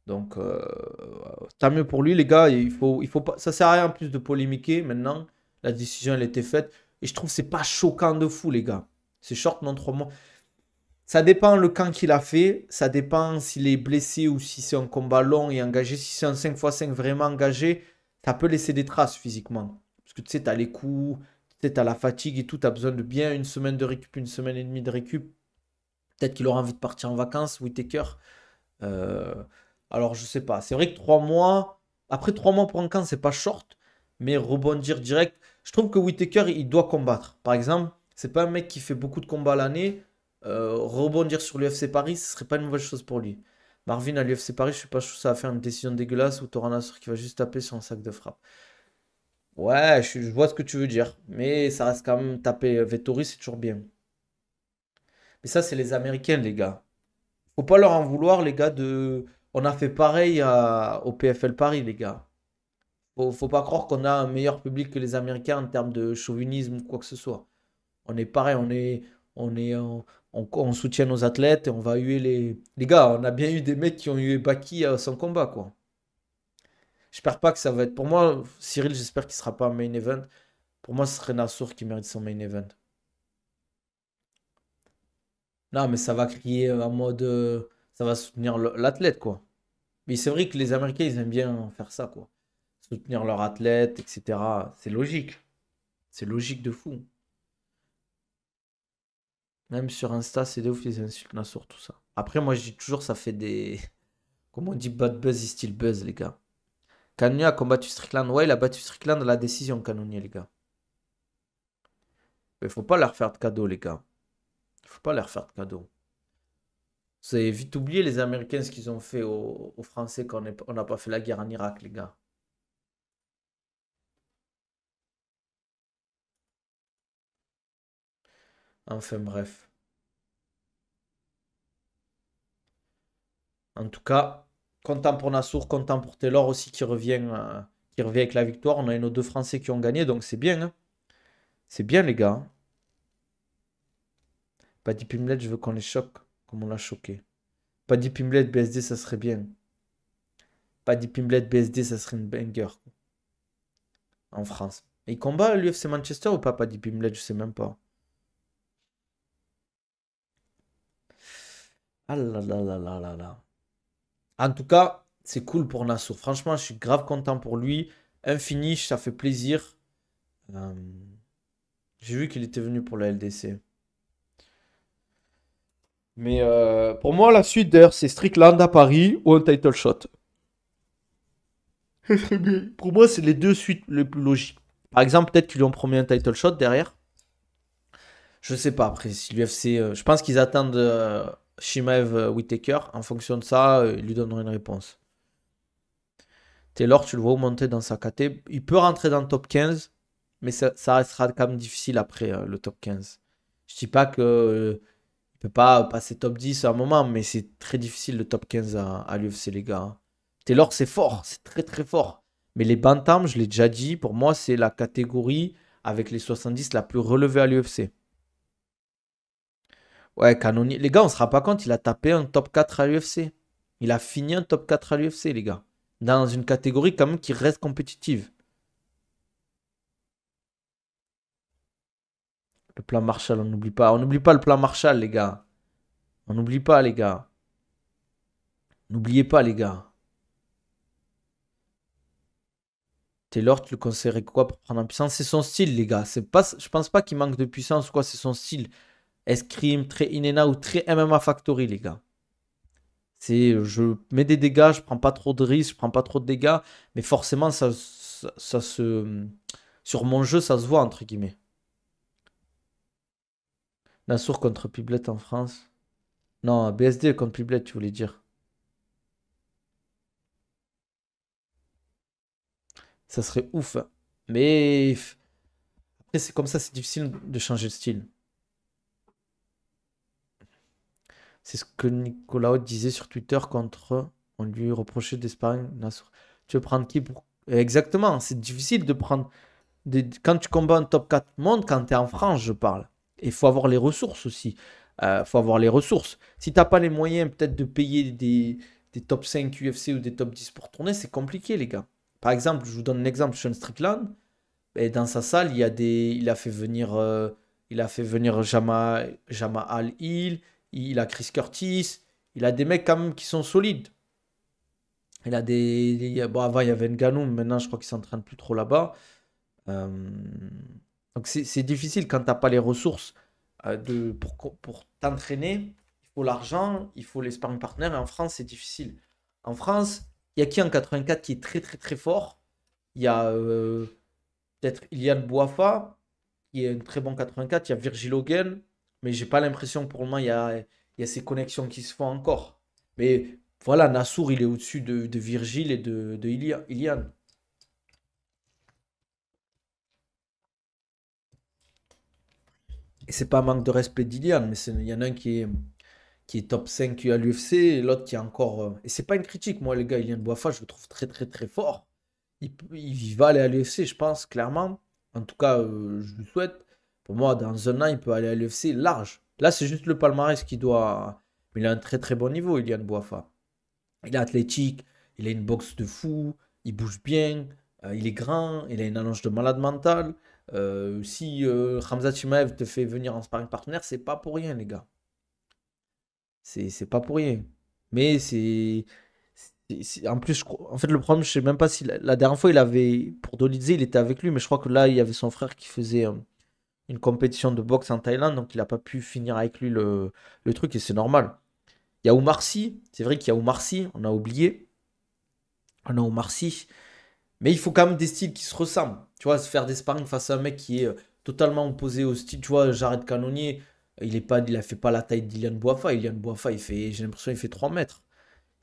[SPEAKER 1] Donc, tant mieux pour lui, les gars. Il faut pas, ça sert à rien en plus de polémiquer maintenant. La décision, elle était faite. Et je trouve que c'est pas choquant de fou, les gars. C'est short, non, 3 mois. Ça dépend le camp qu'il a fait, ça dépend s'il est blessé ou si c'est un combat long et engagé. Si c'est un 5x5 vraiment engagé, ça peut laisser des traces physiquement. Parce que tu sais, tu as les coups, tu sais, tu as la fatigue et tout, tu as besoin de bien une semaine de récup, une semaine et demie de récup. Peut-être qu'il aura envie de partir en vacances, Whittaker. Euh, alors, je sais pas. C'est vrai que 3 mois, après 3 mois pour un camp, c'est pas short, mais rebondir direct. Je trouve que Whittaker, il doit combattre. Par exemple, c'est pas un mec qui fait beaucoup de combats à l'année. Rebondir sur l'UFC Paris, ce serait pas une mauvaise chose pour lui. Marvin à l'UFC Paris, je suis pas sûr que ça va faire une décision dégueulasse ou t'auras un Nasser qui va juste taper sur un sac de frappe. Ouais, je vois ce que tu veux dire, mais ça reste quand même taper Vettori, c'est toujours bien. Mais ça, c'est les Américains, les gars. Faut pas leur en vouloir, les gars, de. On a fait pareil au PFL Paris, les gars. Faut pas croire qu'on a un meilleur public que les Américains en termes de chauvinisme ou quoi que ce soit. On est pareil, on soutient nos athlètes et on va huer les gars. On a bien eu des mecs qui ont hué Baki à son combat, quoi. J'espère pas que ça va être. Pour moi, Cyril, j'espère qu'il sera pas un main event. Pour moi, ce serait Nassour qui mérite son main event. Non, mais ça va crier en mode. Ça va soutenir l'athlète, quoi. Mais c'est vrai que les Américains, ils aiment bien faire ça, quoi. Soutenir leur athlète, etc. C'est logique. C'est logique de fou. Même sur Insta, c'est de ouf les insultes Nassour, tout ça. Après, moi, je dis toujours, ça fait des. Comment on dit bad buzz, is still buzz, les gars. Cannonier a combattu Strickland. Ouais, il a battu Strickland à la décision, Cannonier, les gars. Mais faut pas leur faire de cadeaux, les gars. Faut pas leur faire de cadeaux. Vous avez vite oublié les Américains ce qu'ils ont fait aux Français quand on n'a pas fait la guerre en Irak, les gars. Enfin bref. En tout cas, content pour Nassour, content pour Taylor aussi qui revient avec la victoire. On a nos deux Français qui ont gagné, donc c'est bien, hein. C'est bien, les gars. Paddy Pimblett, je veux qu'on les choque, comme on l'a choqué. Paddy Pimblett, BSD, ça serait bien. Paddy Pimblett, BSD, ça serait une banger en France. Et il combat à l'UFC Manchester ou pas, Paddy Pimblett, je sais même pas. Ah là là là là là là. En tout cas, c'est cool pour Nassour. Franchement, je suis grave content pour lui. Un finish, ça fait plaisir. Euh, j'ai vu qu'il était venu pour la LDC. Mais pour moi, la suite, d'ailleurs, c'est Strickland à Paris ou un title shot. Pour moi, c'est les deux suites les plus logiques. Par exemple, peut-être qu'ils lui ont promis un title shot derrière. Je sais pas, après, si l'UFC. Je pense qu'ils attendent Shimaev Whittaker. En fonction de ça, ils lui donneront une réponse. Taylor, tu le vois monter dans sa KT. Il peut rentrer dans le top 15, mais ça restera quand même difficile après le top 15. Je dis pas que il peut pas passer top 10 à un moment, mais c'est très difficile le top 15 à l'UFC, les gars, hein. Taylor, c'est fort, c'est très très fort. Mais les bantams, je l'ai déjà dit, pour moi, c'est la catégorie avec les 70 la plus relevée à l'UFC. Ouais, Canonier. Les gars, on se rend pas compte, il a tapé un top 4 à l'UFC. Il a fini un top 4 à l'UFC, les gars. Dans une catégorie quand même qui reste compétitive. Le plan Marshall, on n'oublie pas. On n'oublie pas le plan Marshall, les gars. On n'oublie pas, les gars. N'oubliez pas, les gars. Taylor, tu le conseillerais quoi pour prendre en puissance? C'est son style, les gars. C'est pas, je pense pas qu'il manque de puissance ou quoi. C'est son style. Escrime, très in ou très MMA Factory, les gars. C'est, je mets des dégâts, je prends pas trop de risques, je prends pas trop de dégâts. Mais forcément, ça se. Sur mon jeu, ça se voit, entre guillemets. Nassour contre Piblet en France. Non, BSD contre Piblet, tu voulais dire. Ça serait ouf, hein. Mais après, c'est comme ça, c'est difficile de changer de style. C'est ce que Nicolas Haute disait sur Twitter contre. On lui reprochait d'esparing Nassour. Tu veux prendre qui pour. Exactement, c'est difficile de prendre. Quand tu combats un top 4 monde, quand tu es en France, je parle. Il faut avoir les ressources aussi. Il faut avoir les ressources. Si t'as pas les moyens peut-être de payer des top 5 UFC ou des top 10 pour tourner, c'est compliqué, les gars. Par exemple, je vous donne un exemple, Sean Strickland. Et dans sa salle, il a fait venir Jamal Hill, il a Chris Curtis, il a des mecs quand même qui sont solides. Il a bon, avant, il y avait Ngannou, mais maintenant, je crois qu'il s'entraîne plus trop là-bas. Euh, Donc, c'est difficile quand t'as pas les ressources pour t'entraîner. Il faut l'argent, il faut les sparring partners. Et en France, c'est difficile. En France, il y a qui en 84 qui est très, très, très fort? Il y a peut-être Ilian Boafa, qui est un très bon 84. Il y a Virgil Hogan, mais j'ai pas l'impression que pour le moment, il y a ces connexions qui se font encore. Mais voilà, Nassour, il est au-dessus de Virgil et de Ilian. Et c'est pas un manque de respect d'Ilian, mais il y en a un qui est top 5 à l'UFC et l'autre qui est encore. Et c'est pas une critique, moi, le gars, Ilian Boafa, je le trouve très, très, très fort. Il va aller à l'UFC, je pense, clairement. En tout cas, je lui souhaite. Pour moi, dans un an, il peut aller à l'UFC large. Là, c'est juste le palmarès qui doit. Mais il a un très très bon niveau, Ilian Boafa. Il est athlétique, il a une boxe de fou, il bouge bien, il est grand, il a une allonge de malade mental. Si Khamzat Chimaev te fait venir en sparring partenaire, c'est pas pour rien, les gars. C'est pas pour rien. Mais en plus, en fait, le problème, je sais même pas si la dernière fois, il avait. Pour Dolidze, il était avec lui, mais je crois que là, il y avait son frère qui faisait une compétition de boxe en Thaïlande, donc il n'a pas pu finir avec lui le truc, et c'est normal. Il y a Oumar Sy, c'est vrai qu'il y a Oumar Sy, on a oublié. On a Oumar Sy. Mais il faut quand même des styles qui se ressemblent. Tu vois, se faire des sparring face à un mec qui est totalement opposé au style. Tu vois, Jared Cannonier, il a fait pas la taille d'Ilian Boafa. Ilian Boafa, j'ai l'impression qu'il fait 3 mètres.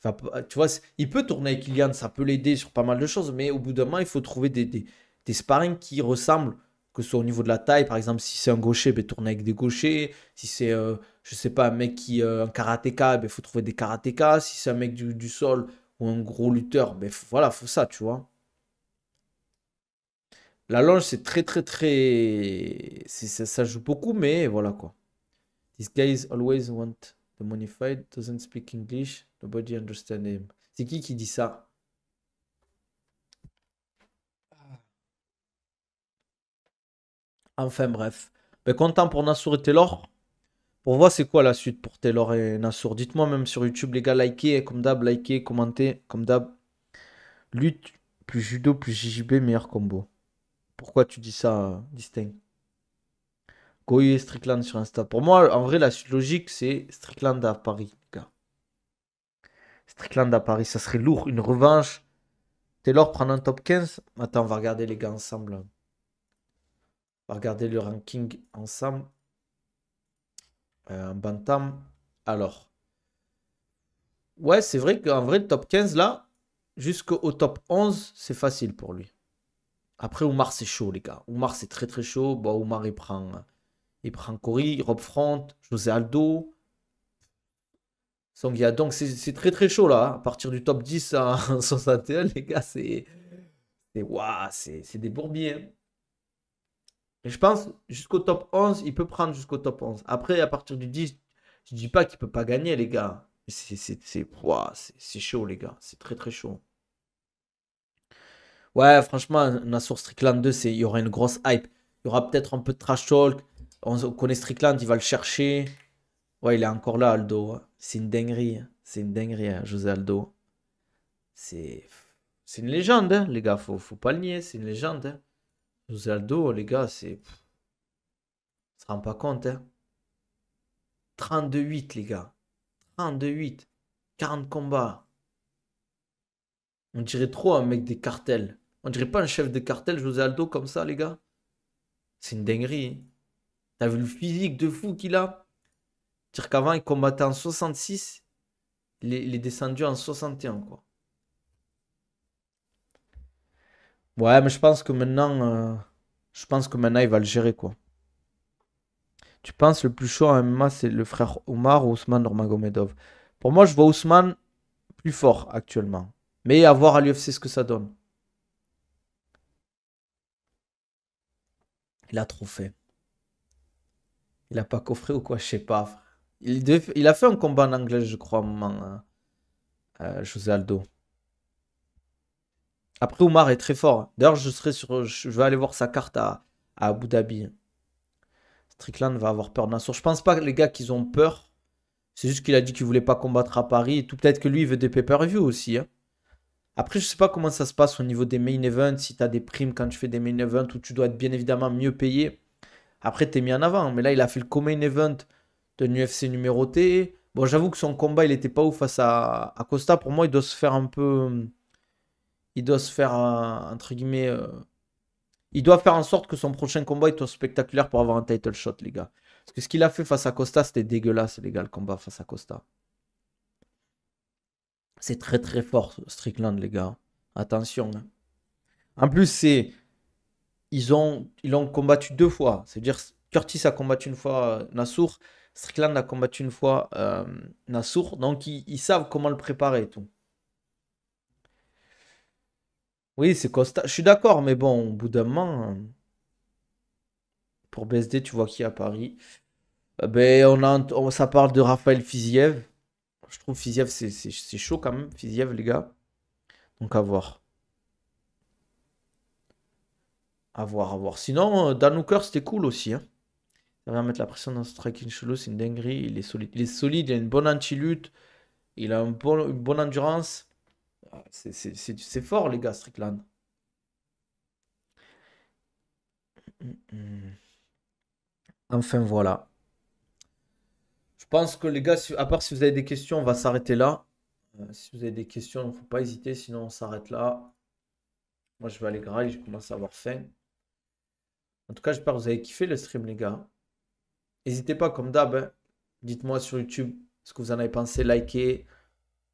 [SPEAKER 1] Enfin, tu vois, il peut tourner avec Ilian, ça peut l'aider sur pas mal de choses, mais au bout d'un moment, il faut trouver des sparring qui ressemblent, que ce soit au niveau de la taille. Par exemple, si c'est un gaucher, ben, tourner avec des gauchers. Si c'est, je sais pas, un mec qui un karatéka, il faut trouver des karatékas. Si c'est un mec du sol ou un gros lutteur, ben voilà, faut ça, tu vois. La longe, c'est très, très, très. Ça joue beaucoup, mais voilà quoi. This guy always want the money fight, doesn't speak English, nobody understand him. C'est qui dit ça? Enfin bref. Ben, content pour Nassour et Taylor. Pour voir c'est quoi la suite pour Taylor et Nassour. Dites-moi même sur YouTube, les gars, likez, comme d'hab, likez, commentez, comme d'hab. Lutte, plus judo, plus JJB, meilleur combo. Pourquoi tu dis ça, Distinct? Goye Strickland sur Insta. Pour moi, en vrai, la suite logique, c'est Strickland à Paris, les gars. Strickland à Paris, ça serait lourd. Une revanche. Taylor prendre un top 15. Attends, on va regarder les gars ensemble. On va regarder le ranking ensemble. Bantam. Alors. Ouais, c'est vrai qu'en vrai, le top 15 là, jusqu'au top 11, c'est facile pour lui. Après, Oumar, c'est chaud, les gars. Oumar, c'est très très chaud. Bon, Oumar, il prend Cory, Rob Front, José Aldo. Song Donc, c'est très très chaud là, hein. À partir du top 10 à 61, les gars, ouah, c'est des bourbiers, hein. Et je pense, jusqu'au top 11, il peut prendre jusqu'au top 11. Après, à partir du 10, je dis pas qu'il peut pas gagner, les gars. Ouah, c'est chaud, les gars. C'est très très chaud. Ouais, franchement, Nassour Strickland 2, il y aura une grosse hype. Il y aura peut-être un peu de trash talk. On connaît Strickland, il va le chercher. Ouais, il est encore là, Aldo, hein. C'est une dinguerie, hein. C'est une dinguerie, hein, José Aldo. C'est c'est une légende, hein, les gars. Faut pas le nier, c'est une légende, hein. José Aldo, les gars, on se rend pas compte, hein. 32-8, les gars. 32-8. 40 combats. On dirait trop un mec des cartels. On dirait pas un chef de cartel, José Aldo, comme ça, les gars. C'est une dinguerie, hein. T'as vu le physique de fou qu'il a? Dire qu'avant, il combattait en 66. Il est descendu en 61, quoi. Ouais, mais je pense que maintenant, il va le gérer, quoi. Tu penses le plus chaud en MMA, c'est le frère Omar ou Ousmane Nurmagomedov? Pour moi, je vois Ousmane plus fort actuellement. Mais à voir à l'UFC ce que ça donne. Il a trop fait. Il a pas coffré ou quoi, je sais pas, frère. Il a fait un combat en anglais, je crois, José Aldo. Après, Omar est très fort. D'ailleurs, je vais aller voir sa carte à Abu Dhabi. Strickland va avoir peur de Nassour. Je pense pas, les gars, qu'ils ont peur. C'est juste qu'il a dit qu'il voulait pas combattre à Paris et tout. Peut-être que lui, il veut des pay-per-view aussi, hein. Après, je sais pas comment ça se passe au niveau des main events, si tu as des primes quand tu fais des main events où tu dois être bien évidemment mieux payé. Après, t'es mis en avant. Mais là, il a fait le co-main event d'un UFC numéroté. Bon, j'avoue que son combat, il était pas ouf face à Costa. Pour moi, il doit se faire un peu. Il doit se faire, entre guillemets. Il doit faire en sorte que son prochain combat il soit spectaculaire pour avoir un title shot, les gars. Parce que ce qu'il a fait face à Costa, c'était dégueulasse, les gars, le combat face à Costa. C'est très très fort, Strickland, les gars. Attention, hein. En plus, ils ont combattu 2 fois. C'est-à-dire, Curtis a combattu une fois Nassour, Strickland a combattu une fois Nassour. Donc, ils savent comment le préparer et tout. Oui, c'est Costa. Je suis d'accord, mais bon, au bout d'un moment, pour BSD, tu vois qui est à Paris. Ben, ça parle de Raphaël Fiziev. Je trouve Fiziev, c'est chaud quand même, Fiziev, les gars. Donc à voir. À voir, à voir. Sinon, Dan Hooker, c'était cool aussi, hein. Ça va mettre la pression dans ce striking solo, c'est une dinguerie. Il est solide. Il est solide, il a une bonne anti-lutte. Il a une bonne endurance. Ah, c'est fort, les gars, Strickland. Mm. Enfin, voilà. Je pense que les gars, à part si vous avez des questions, on va s'arrêter là. Si vous avez des questions, il ne faut pas hésiter, sinon on s'arrête là. Moi, je vais aller grailler, je commence à avoir faim. En tout cas, j'espère que vous avez kiffé le stream, les gars. N'hésitez pas, comme d'hab, hein. Dites-moi sur YouTube ce que vous en avez pensé. Likez,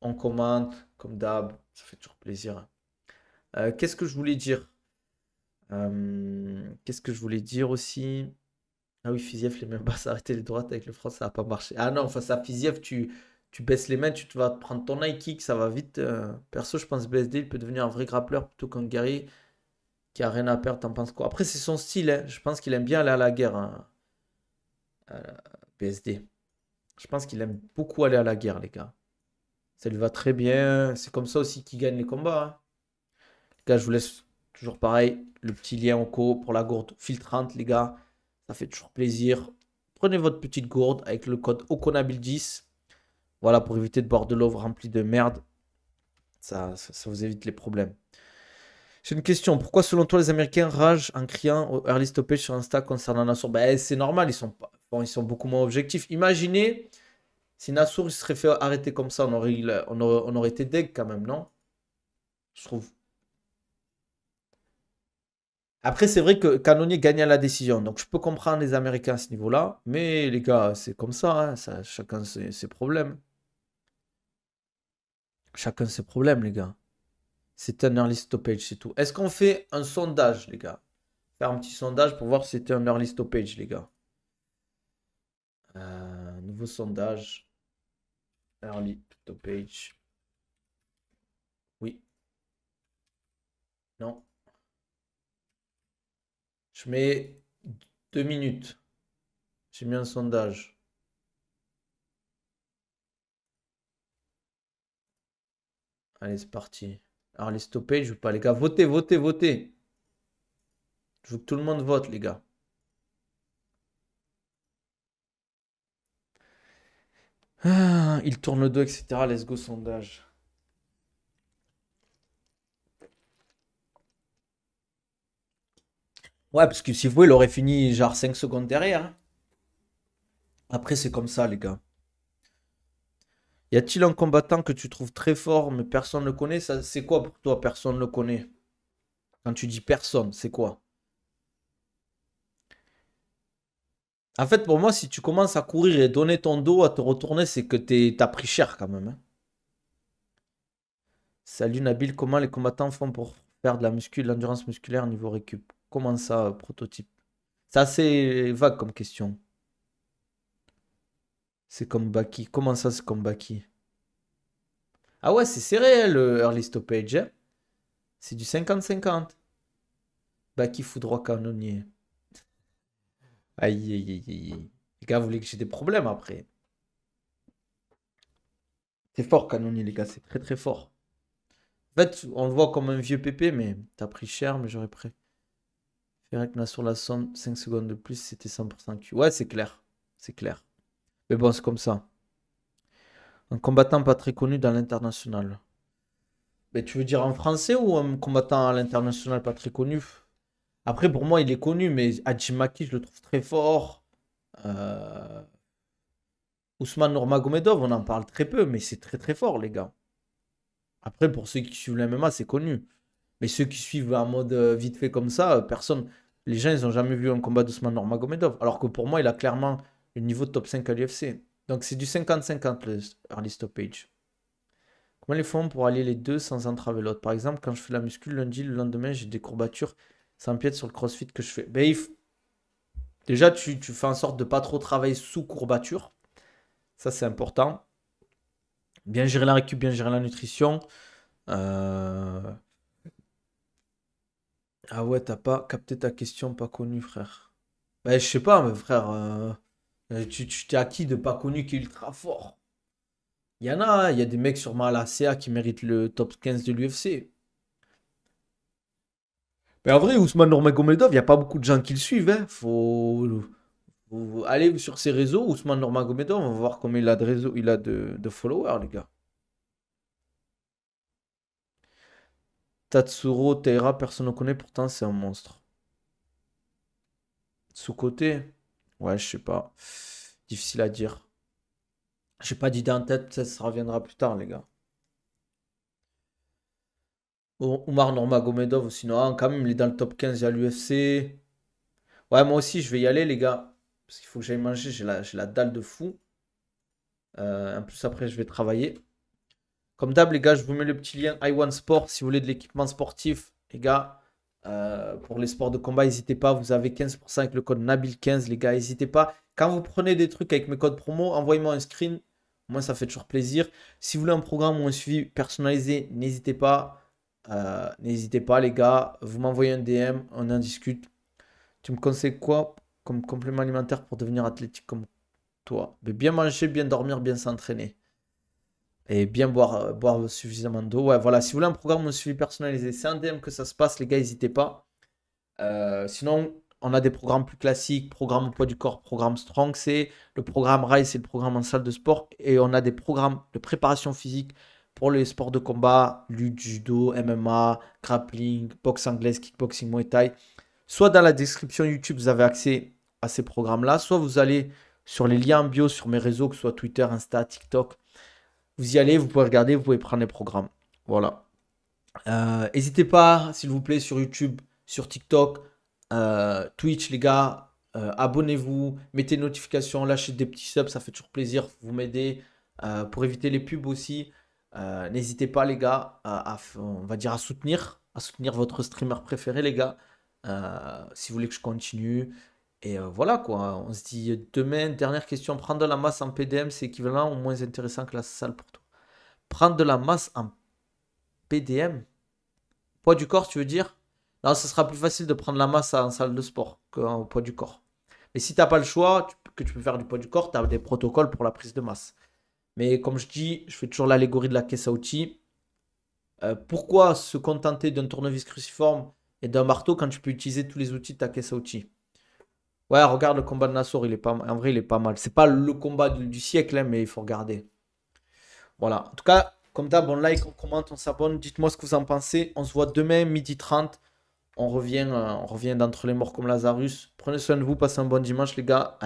[SPEAKER 1] on commente, comme d'hab. Ça fait toujours plaisir. Qu'est-ce que je voulais dire? Qu'est-ce que je voulais dire aussi? Ah oui, Fiziev, les mains basses, arrêter les droites avec le front, ça va pas marcher. Ah non, face à Fiziev, tu baisses les mains, tu te vas te prendre ton high kick, ça va vite. Perso, je pense BSD, il peut devenir un vrai grappleur plutôt qu'un guerrier qui a rien à perdre. T'en penses quoi? Après, c'est son style, hein. Je pense qu'il aime bien aller à la guerre, hein, BSD. Je pense qu'il aime beaucoup aller à la guerre, les gars. Ça lui va très bien. C'est comme ça aussi qu'il gagne les combats, hein. Les gars, je vous laisse toujours pareil. Le petit lien au co pour la gourde filtrante, les gars. Ça fait toujours plaisir. Prenez votre petite gourde avec le code OCONABIL10. Voilà, pour éviter de boire de l'eau remplie de merde. Ça vous évite les problèmes. J'ai une question. Pourquoi, selon toi, les Américains ragent en criant au early stoppage sur Insta concernant Nassour? Ben, c'est normal, bon, ils sont beaucoup moins objectifs. Imaginez si Nassour il se serait fait arrêter comme ça, on aurait été deg quand même, non? Je trouve. Après, c'est vrai que Canonier gagne à la décision. Donc, je peux comprendre les Américains à ce niveau-là. Mais les gars, c'est comme ça, hein, chacun ses problèmes. Chacun ses problèmes, les gars. C'est un early stoppage, c'est tout. Est-ce qu'on fait un sondage, les gars? Faire un petit sondage pour voir si c'était un early stoppage, les gars. Nouveau sondage. Early stoppage. Oui. Non. Je mets 2 minutes. J'ai mis un sondage. Allez, c'est parti. Early stoppage ou pas, les gars? Votez, votez, votez. Je veux que tout le monde vote, les gars. Ah, il tourne le dos, etc. Let's go, sondage. Ouais, parce que si vous voulez, il aurait fini genre 5 secondes derrière, hein. Après, c'est comme ça, les gars. Y a-t-il un combattant que tu trouves très fort, mais personne ne le connaît? Ça, c'est quoi pour toi, personne ne le connaît? Quand tu dis personne, c'est quoi? En fait, pour moi, si tu commences à courir et donner ton dos à te retourner, c'est que t'as pris cher quand même, hein. Salut Nabil, comment les combattants font pour faire de l'endurance musculaire niveau récup? Comment ça, prototype? C'est assez vague comme question. C'est comme Baki. Comment ça, c'est comme Baki? Ah ouais, c'est serré, hein, le early stoppage, hein. C'est du 50-50. Baki foudroie canonnier. Aïe, aïe, aïe, aïe. Les gars, vous voulez que j'ai des problèmes après? C'est fort, canonnier, les gars, c'est très très fort. En fait, on le voit comme un vieux pépé, mais t'as pris cher, mais j'aurais préféré que sur la somme 5 secondes de plus, c'était 100% Q. Ouais, c'est clair. C'est clair. Mais bon, c'est comme ça. Un combattant pas très connu dans l'international. Mais tu veux dire en français ou un combattant à l'international pas très connu? Après, pour moi, il est connu, mais Hadjimaki, je le trouve très fort. Euh, Ousmane Nurmagomedov, on en parle très peu, mais c'est très très fort, les gars. Après, pour ceux qui suivent la MMA, c'est connu. Mais ceux qui suivent en mode vite fait comme ça, personne. Les gens, ils n'ont jamais vu un combat d'Ousmane Nurmagomedov. Alors que pour moi, il a clairement le niveau de top 5 à l'UFC. Donc c'est du 50-50 le early stoppage. Comment ils font pour allier les deux sans entraver l'autre? Par exemple, quand je fais la muscu lundi, le lendemain, j'ai des courbatures. Ça empiète sur le crossfit que je fais. Ben, déjà, tu fais en sorte de pas trop travailler sous courbature. Ça, c'est important. Bien gérer la récup, bien gérer la nutrition. Euh, Ah ouais, t'as pas capté ta question, pas connue, frère. Ben, je sais pas, mais frère. Tu t'es acquis de pas connu qui est ultra fort. Il y en a, hein, il y a des mecs sur Malacea qui méritent le top 15 de l'UFC. Mais en vrai, Ousmane Nurmagomedov, il n'y a pas beaucoup de gens qui le suivent, hein. Faut aller sur ses réseaux, Ousmane Nurmagomedov, on va voir combien il a de réseaux, il a de followers, les gars. Tatsuro Taira, personne ne connaît, pourtant c'est un monstre. Sous-côté? Ouais, je sais pas. Difficile à dire. J'ai pas d'idée en tête, peut-être ça reviendra plus tard, les gars. Oumar Nurmagomedov, sinon, ah, quand même, il est dans le top 15 à l'UFC. Ouais, moi aussi, je vais y aller, les gars. Parce qu'il faut que j'aille manger, j'ai la dalle de fou. En plus, après, je vais travailler. Comme d'hab, les gars, je vous mets le petit lien iOne Sport si vous voulez de l'équipement sportif. Les gars, pour les sports de combat, n'hésitez pas. Vous avez 15% avec le code Nabil15, les gars. N'hésitez pas. Quand vous prenez des trucs avec mes codes promo, envoyez-moi un screen. Moi, ça fait toujours plaisir. Si vous voulez un programme ou un suivi personnalisé, n'hésitez pas. N'hésitez pas, les gars. Vous m'envoyez un DM, on en discute. Tu me conseilles quoi comme complément alimentaire pour devenir athlétique comme toi? Mais bien manger, bien dormir, bien s'entraîner. Et bien boire suffisamment d'eau. Ouais, voilà. Si vous voulez un programme de suivi personnalisé, c'est un DM que ça se passe, les gars, n'hésitez pas. Sinon, on a des programmes plus classiques, programme au poids du corps, programme strong, c'est le programme Rise, c'est le programme en salle de sport. Et on a des programmes de préparation physique pour les sports de combat, lutte, judo, MMA, grappling, boxe anglaise, kickboxing, muay thai. Soit dans la description YouTube, vous avez accès à ces programmes-là, soit vous allez sur les liens en bio sur mes réseaux, que ce soit Twitter, Insta, TikTok. Vous y allez, vous pouvez regarder, vous pouvez prendre les programmes. Voilà. N'hésitez pas, s'il vous plaît, sur YouTube, sur TikTok, Twitch, les gars. Abonnez-vous, mettez une notification, lâchez des petits subs, ça fait toujours plaisir. Vous m'aidez pour éviter les pubs aussi. N'hésitez pas, les gars, on va dire à soutenir votre streamer préféré, les gars. Si vous voulez que je continue. Et voilà quoi, on se dit demain, dernière question, prendre de la masse en PDM, c'est équivalent ou moins intéressant que la salle pour toi? Prendre de la masse en PDM? Poids du corps, tu veux dire? Non, ce sera plus facile de prendre la masse en salle de sport qu'au poids du corps. Mais si tu n'as pas le choix, que tu peux faire du poids du corps, tu as des protocoles pour la prise de masse. Mais comme je dis, je fais toujours l'allégorie de la caisse à outils. Pourquoi se contenter d'un tournevis cruciforme et d'un marteau quand tu peux utiliser tous les outils de ta caisse à outils? Ouais, regarde le combat de Nassor, il est pas mal. En vrai, il est pas mal. C'est pas le combat du siècle, hein, mais il faut regarder. Voilà. En tout cas, comme d'hab, on like, on commente, on s'abonne. Dites-moi ce que vous en pensez. On se voit demain, 12h30. On revient d'entre les morts comme Lazarus. Prenez soin de vous, passez un bon dimanche, les gars.